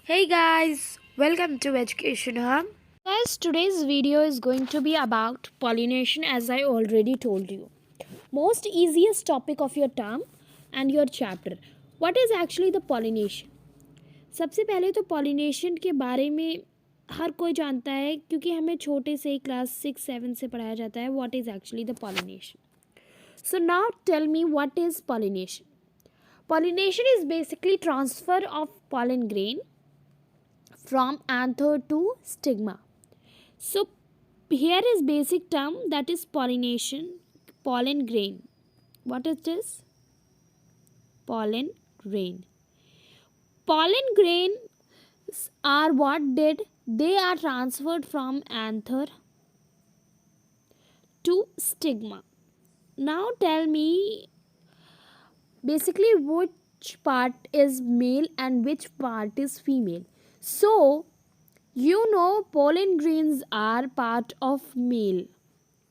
Hey guys, welcome to Education Hub. Guys, today's video is going to be about pollination as I already told you. Most easiest topic of your term and your chapter. What is actually the pollination? सबसे पहले तो pollination के बारे में हर कोई जानता है क्योंकि हमें छोटे से क्लास 6-7 से पढ़ाया जाता है what is actually the pollination. So now tell me what is pollination. Pollination is basically transfer of pollen grain from anther to stigma. So here is basic term that is pollination, pollen grain. What is this? Pollen grain. Pollen grains are what did? They are transferred from anther to stigma. Now tell me basically which part is male and which part is female. So pollen grains are part of male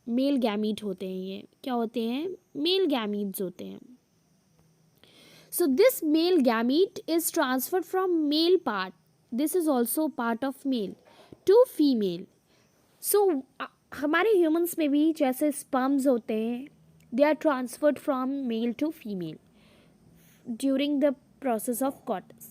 gamete होते हैं. ये क्या होते हैं? Male gametes होते हैं. So this male gamete is transferred from male part. This is also part of male to female. So हमारे humans में भी जैसे sperms होते हैं, they are transferred from male to female during the process of coitus.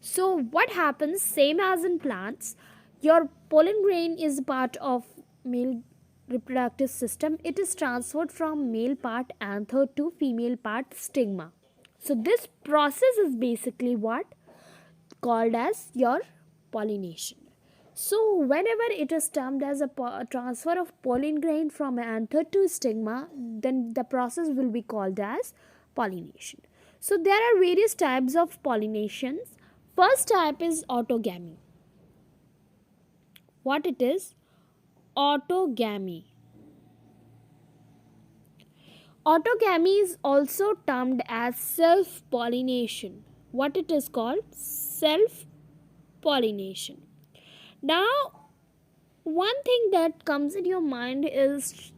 So what happens, same as in plants, your pollen grain is part of male reproductive system. It is transferred from male part anther to female part stigma. So this process is basically what called as your pollination. So whenever it is termed as a transfer of pollen grain from anther to stigma, then the process will be called as pollination. So there are various types of pollinations. First type is autogamy. What it is? Autogamy. Autogamy is also termed as self-pollination. What it is called? Self-pollination. Now, one thing that comes in your mind is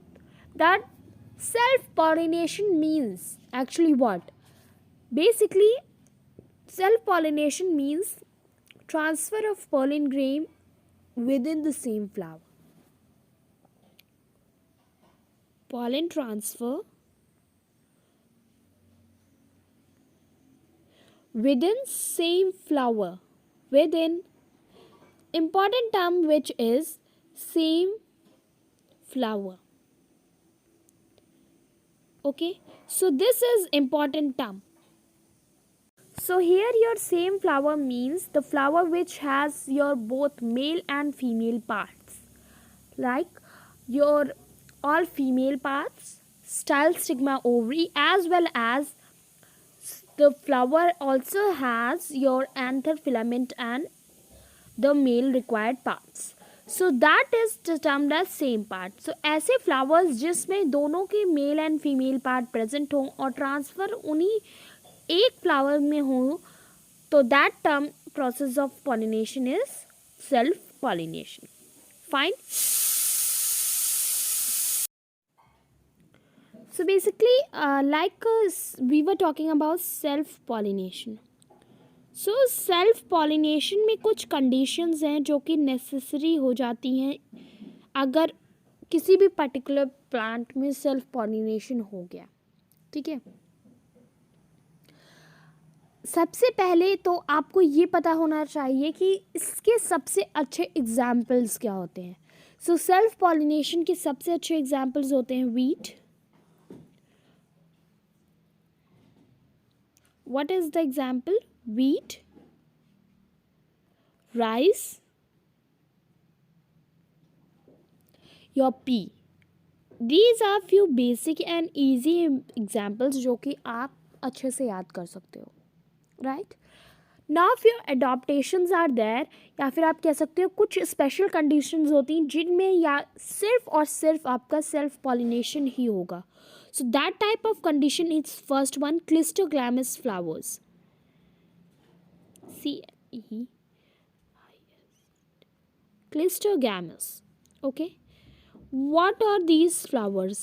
that self-pollination means actually what? Basically, self-pollination means transfer of pollen grain within the same flower. Pollen transfer within same flower. Within important term which is same flower. Okay. So this is important term. So here your same flower means the flower which has your both male and female parts. Like your all female parts, style stigma ovary, as well as the flower also has your anther filament and the male required parts. So that is termed as same part. So ऐसे flowers जिसमें दोनों के male and female part present हो और transfer उन्हीं एक flower में हो तो that term process of pollination is self pollination. Fine. So basically like we were talking about self pollination. So self pollination में कुछ कंडीशंस हैं जो कि नेसेसरी हो जाती हैं अगर किसी भी पर्टिकुलर प्लांट में सेल्फ पॉलिनेशन हो गया. ठीक है. सबसे पहले तो आपको ये पता होना चाहिए कि इसके सबसे अच्छे एग्जाम्पल्स क्या होते हैं. सो सेल्फ पॉलिनेशन के सबसे अच्छे एग्जाम्पल्स होते हैं wheat. What is the example? Wheat, rice, your pea. These are few basic and easy examples जो कि आप अच्छे से याद कर सकते हो. Right. Now few adaptations are there, या फिर आप कह सकते हो कुछ स्पेशल कंडीशंस होती हैं जिनमें या सिर्फ और सिर्फ आपका सेल्फ पॉलिनेशन ही होगा. So that type of condition is first one cleistogamous flowers. CLE Clistogamous. Okay. What are these flowers?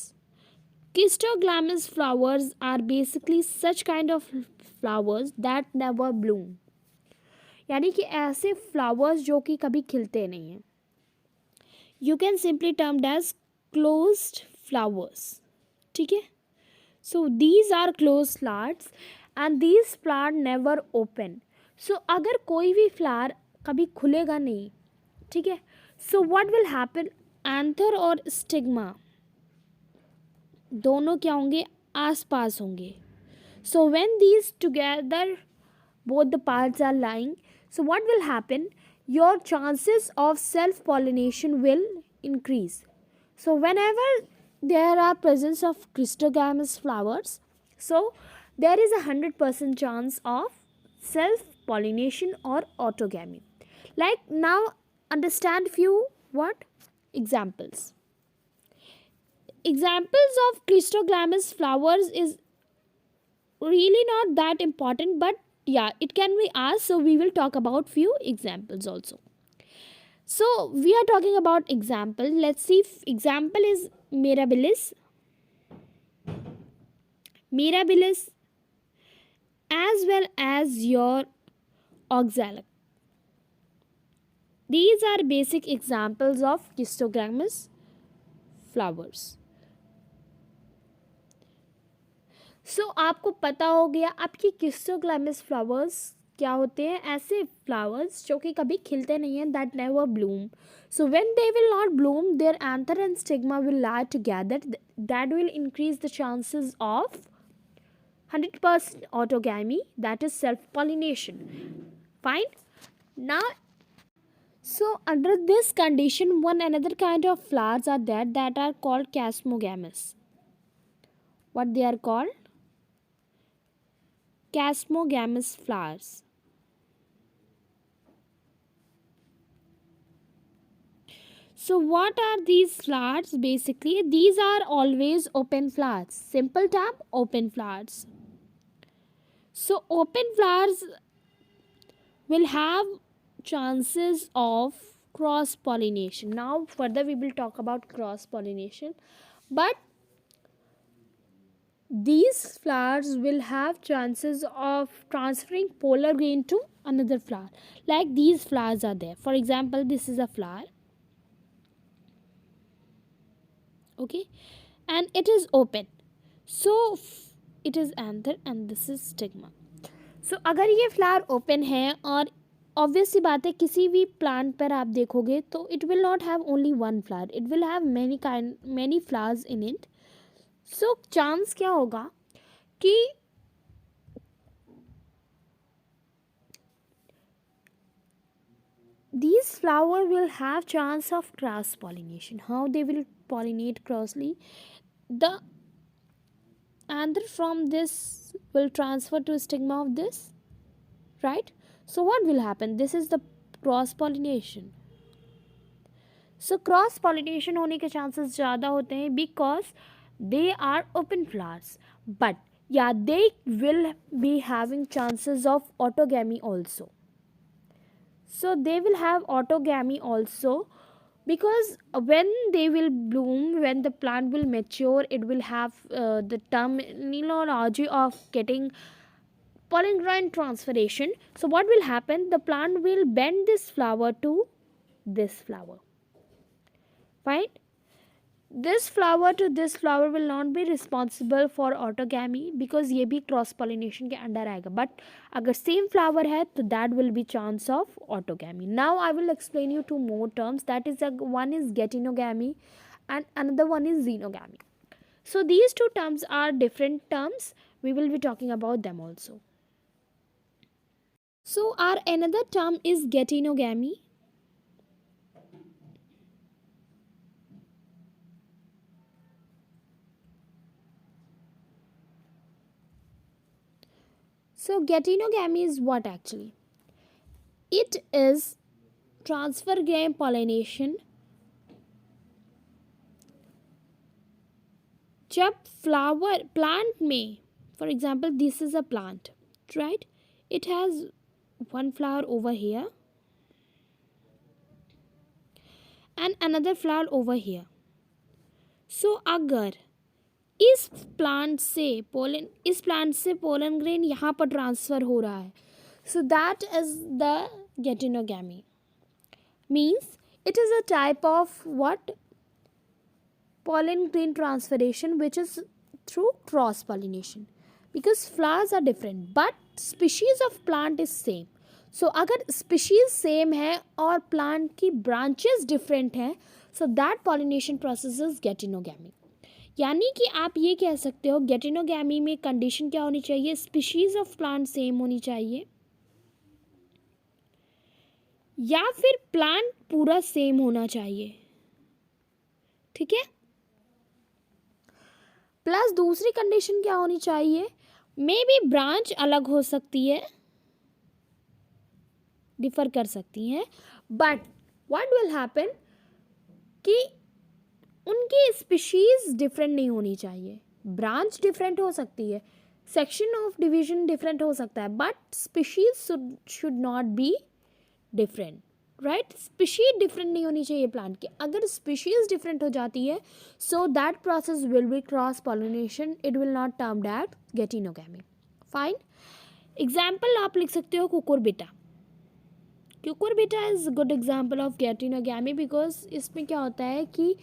Clistoglamous flowers are basically such kind of flowers that never bloom. यानी कि ऐसे फ्लावर्स जो कि कभी खिलते नहीं हैं. You can simply termed as closed flowers. ठीक है. So these are closed flowers and these plant never open. So अगर कोई भी flower कभी खुलेगा नहीं, ठीक है, so what will happen, anther और stigma दोनों क्या होंगे, आस पास होंगे. So when these together both the parts are lying, so what will happen, your chances of self pollination will increase. So whenever there are presence of Christogamous flowers, so there is 100% chance of self pollination or autogamy. Like now understand few what examples. Examples of Christogamous flowers is really not that important, but yeah, it can be asked, so we will talk about few examples also. So we are talking about example. Let's see if example is mirabilis as well as your oxalic. These are basic examples of Christogamous flowers. So आपको पता हो गया आपकी Christogamous flowers क्या होते हैं, ऐसे flowers जो कि कभी खिलते नहीं हैं, that never bloom. So when they will not bloom, their anther and stigma will lie together. That will increase the chances of 100% autogamy, that is self-pollination. Fine. Now, so under this condition, one another kind of flowers are there that are called chasmogamous. What they are called? Chasmogamous flowers. So what are these flowers? Basically, these are always open flowers. Simple term, open flowers. So open flowers will have chances of cross pollination. Now further we will talk about cross pollination, but these flowers will have chances of transferring polar grain to another flower. Like these flowers are there. For example, this is a flower. Okay, and it is open, so it is anther and this is stigma. So अगर ये flower open है और obvious सी बात है किसी भी plant पर आप देखोगे तो it will not have only one flower, it will have many flowers in it. So chance क्या होगा कि these flower will have chance of cross pollination. How they will pollinate crossly? The anther from this will transfer to stigma of this, right? So what will happen? This is the cross pollination. So cross pollination होने के chances ज़्यादा होते हैं because they are open flowers, but yeah, they will be having chances of autogamy also. So they will have autogamy also because when they will bloom, when the plant will mature, it will have the terminology of getting pollen grain transferation. So what will happen? The plant will bend this flower to this flower, right? This flower to this flower will not be responsible for autogamy because ये भी cross pollination के under आएगा, but अगर same flower है तो that will be chance of autogamy. Now I will explain you two more terms, that is one is getinogamy and another one is xenogamy. So these two terms are different terms, we will be talking about them also. So our another term is getinogamy. So getinogamy is what actually? It is transfer game pollination. जब flower plant में, for example this is a plant, right? It has one flower over here and another flower over here. So अगर इस plant से pollen grain यहाँ पर transfer हो रहा है, So that is the getinogamy. Means it is a type of what? Pollen grain transferation, which is through cross pollination. Because flowers are different but species of plant is same. So अगर species same है और plant की branches different हैं, so that pollination process is getinogamy. यानी कि आप ये कह सकते हो getinogamy में condition क्या होनी चाहिए? species of plant same होनी चाहिए या फिर plant पूरा same होना चाहिए. ठीक है. प्लस दूसरी कंडीशन क्या होनी चाहिए? मे बी ब्रांच अलग हो सकती है, डिफर कर सकती हैं, बट व्हाट विल हैपन कि उनकी स्पीशीज डिफरेंट नहीं होनी चाहिए. ब्रांच डिफरेंट हो सकती है, सेक्शन ऑफ डिवीजन डिफरेंट हो सकता है, but species should not be different. Right. Species different नहीं होनी चाहिए प्लांट की. अगर स्पीशीज डिफरेंट हो जाती है, so that process will be cross pollination. It will not term that geitonogamy. Fine. Example आप लिख सकते हो Cucurbita. Cucurbita is good example of geitonogamy because इसमें क्या होता है कि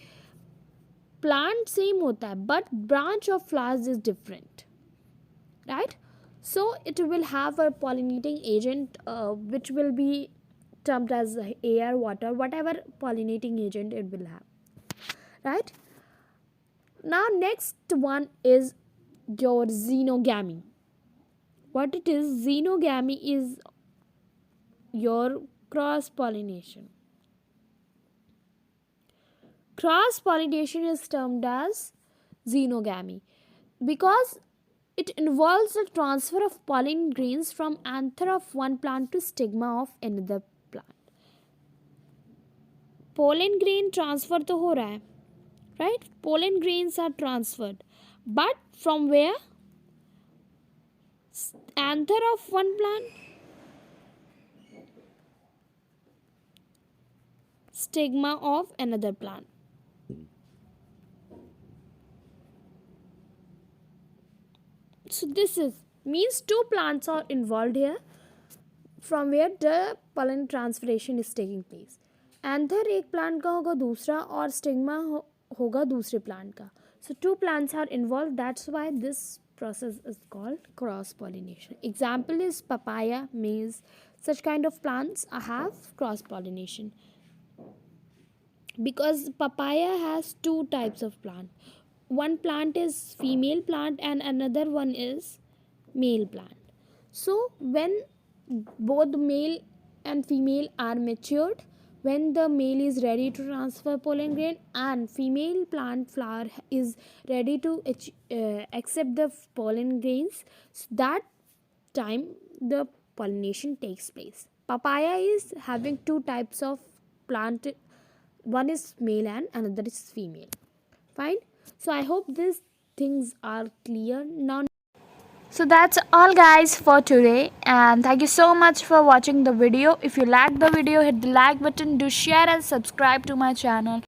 प्लांट सेम होता है but branch of flowers is different. Right. So it will have a pollinating agent which will be termed as air, water, whatever pollinating agent it will have. Right. Now next one is your xenogamy. What it is? Xenogamy is your cross pollination. Cross pollination is termed as xenogamy because it involves the transfer of pollen grains from anther of one plant to stigma of another plant. Pollen grain transfer तो हो रहा है. Right. Pollen grains are transferred but from where? Anther of one plant, stigma of another plant. So this is means two plants are involved here from where the pollen transferation is taking place. Anther एक plant का होगा दूसरा और stigma होगा दूसरे plant का. So two plants are involve. That's why this process is called cross pollination. Example is papaya, maize. Such kind of plants have cross pollination because papaya has two types of plant. One plant is female plant and another one is male plant. So when both male and female are matured, when the male is ready to transfer pollen grain and female plant flower is ready to accept the pollen grains, so that time the pollination takes place. Papaya is having two types of plant. One is male and another is female. Fine. So I hope these things are clear now. So that's all guys for today, and thank you so much for watching the video. If you liked the video, hit the like button, do share and subscribe to my channel.